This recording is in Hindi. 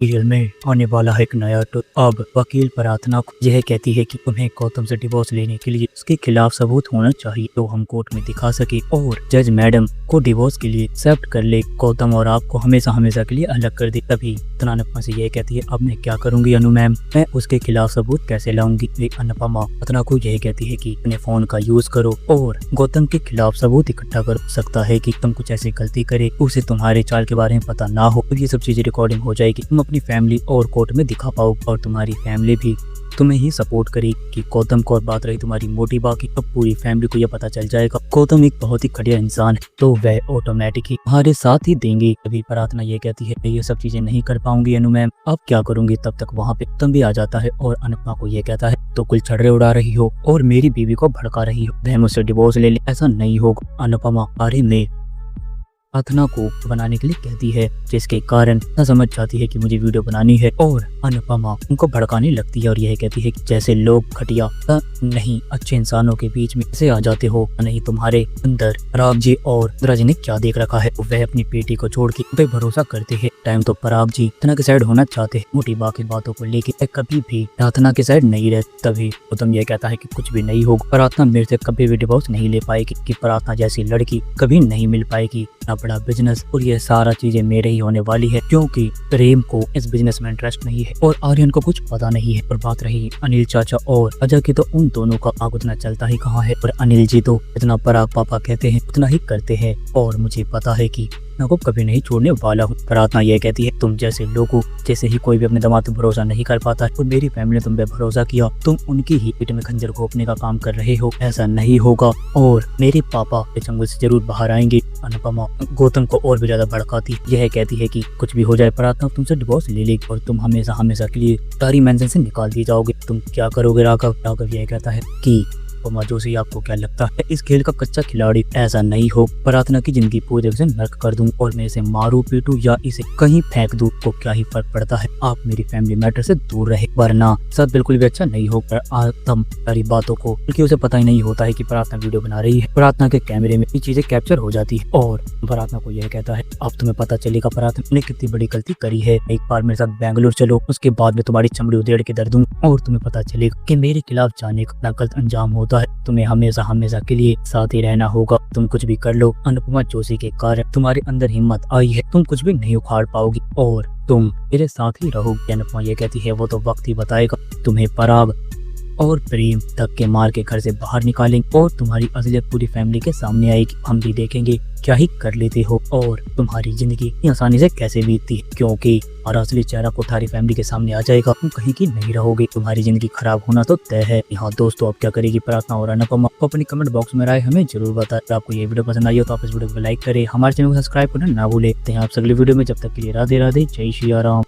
सीरियल में आने वाला है एक नया टूर। अब वकील प्रार्थना को यह कहती है कि तुम्हें गौतम से डिवोर्स लेने के लिए उसके खिलाफ सबूत होना चाहिए तो हम कोर्ट में दिखा सके और जज मैडम को डिवोर्स के लिए एक्सेप्ट कर ले, गौतम और आपको हमेशा हमेशा के लिए अलग कर दे। तभी अनुपमा से यह कहती है अब मैं क्या करूंगी अनु मैम, मैं उसके खिलाफ सबूत कैसे लाऊंगी। अनुपमा प्रार्थना को यह कहती है कि अपने फोन का यूज करो और गौतम के खिलाफ सबूत इकट्ठा कर सकता है कि तुम कुछ ऐसी गलती करे उसे तुम्हारे चाल के बारे में पता ना हो, तो ये सब चीजें रिकॉर्डिंग हो जाएगी, तुम अपनी फैमिली और कोर्ट में दिखा पाओ और तुम्हारी फैमिली भी तुम्हें ही सपोर्ट करेगी कि गौतम को। और बात रही तुम्हारी मोटी बाकी, अब पूरी फैमिली को यह पता चल जाएगा गौतम एक बहुत ही घटिया इंसान है तो वह ऑटोमेटिक ही तुम्हारे साथ ही देंगे। तभी प्रार्थना ये कहती है ये सब चीजें नहीं कर पाऊंगी अनु मैम, अब क्या करूंगी। तब तक वहाँ पे गौतम भी आ जाता है और अनुपमा को ये कहता है तो कुल छर्रे उड़ा रही हो और मेरी बीवी को भड़का रही हो, वह मुझसे डिवोर्स ले ले, ऐसा नहीं होगा। अनुपमा बारे में प्रार्थना को बनाने के लिए कहती है जिसके कारण न समझ जाती है कि मुझे वीडियो बनानी है और अनुपमा उनको भड़काने लगती है और यह कहती है कि जैसे लोग घटिया नहीं अच्छे इंसानों के बीच में ऐसे आ जाते हो, नहीं तुम्हारे अंदर पराग जी और रुद्रा जी ने क्या देख रखा है। वह अपनी बेटी को छोड़ के पे भरोसा करते हैं। टाइम तो पराग जी प्रार्थना के साइड होना चाहते हैं, मोटी बाकी बातों को लेकर कभी भी प्रार्थना के साइड नहीं रहते। तभी गौतम यह कहता है कि कुछ भी नहीं होगा, प्रार्थना मेरे से कभी भी डिवोर्स नहीं ले पाएगी, कि प्रार्थना जैसी लड़की कभी नहीं मिल पाएगी, इतना बड़ा बिजनेस और ये सारा चीजें मेरे ही होने वाली है, क्योंकि प्रेम को इस बिजनेस में इंटरेस्ट नहीं है और आर्यन को कुछ पता नहीं है। और बात रही अनिल चाचा और अजय की, तो उन दोनों का आग उतना चलता ही कहाँ है। और अनिल जी तो इतना पराग पापा कहते हैं उतना ही करते हैं और मुझे पता है कि मैं को कभी नहीं छोड़ने वाला हूँ। प्रार्थना यह कहती है तुम जैसे लोगों जैसे ही कोई भी अपने दिमाग पे भरोसा नहीं कर पाता है और मेरी फैमिली ने तुम पे भरोसा किया, तुम उनकी ही पीठ में खंजर घोंपने का काम कर रहे हो, ऐसा नहीं होगा और मेरे पापा जंगल से जरूर बाहर आएंगे। अनुपमा गौतम को और भी ज्यादा भड़काती, यह कहती है कि कुछ भी हो जाए प्रार्थना तुमसे डिवोर्स ले लेगी और तुम हमेशा हमेशा के लिए तारी मेंशन से निकाल दी जाओगे, तुम क्या करोगे राघव। राघव यह कहता है कि जोशी आपको क्या लगता है इस खेल का कच्चा खिलाड़ी, ऐसा नहीं हो, प्रार्थना की जिंदगी पूरी तरह से नर्क कर दूं और मैं इसे मारू पीटू या इसे कहीं फेंक दूं तो क्या ही फर्क पड़ता है, आप मेरी फैमिली मैटर से दूर रहे, वरना सब बिल्कुल भी अच्छा नहीं होगा। आतम सारी बातों को क्योंकि उसे पता ही नहीं होता है कि प्रार्थना वीडियो बना रही है, प्रार्थना के कैमरे में ये चीजें कैप्चर हो जाती है और प्रार्थना को यह कहता है अब तुम्हें पता चलेगा प्रार्थना ने कितनी बड़ी गलती करी है, एक बार मेरे साथ बेंगलुरु चलो, उसके बाद में तुम्हारी चमड़ी उधेड़ के दर दूं और तुम्हें पता चलेगा कि मेरे खिलाफ जाने का गलत अंजाम होता है, तुम्हें हमेशा हमेशा के लिए साथ ही रहना होगा, तुम कुछ भी कर लो। अनुपमा जोशी के कारण तुम्हारे अंदर हिम्मत आई है, तुम कुछ भी नहीं उखाड़ पाओगी और तुम मेरे साथ ही रहोगी। अनुपमा ये कहती है वो तो वक्त ही बताएगा, तुम्हें पराग और प्रेम धक्के मार के घर से बाहर निकालेंगे और तुम्हारी असलियत पूरी फैमिली के सामने आएगी, हम भी देखेंगे क्या ही कर लेते हो और तुम्हारी जिंदगी इतनी आसानी से कैसे बीतती है, क्योंकि और असली चेहरा तुम्हारी फैमिली के सामने आ जाएगा, तुम कहीं की नहीं रहोगे, तुम्हारी जिंदगी खराब होना तो तय है। यहाँ दोस्तों आप क्या करेगी प्रार्थना और अनुपमा, अपनी कमेंट बॉक्स में राय हमें जरूर बताएं। अगर आपको ये वीडियो पसंद आई हो तो आप इस वीडियो को लाइक करें, हमारे चैनल को सब्सक्राइब करना ना भूले। आप अगली वीडियो में, जब तक के लिए राधे राधे, जय श्री राम।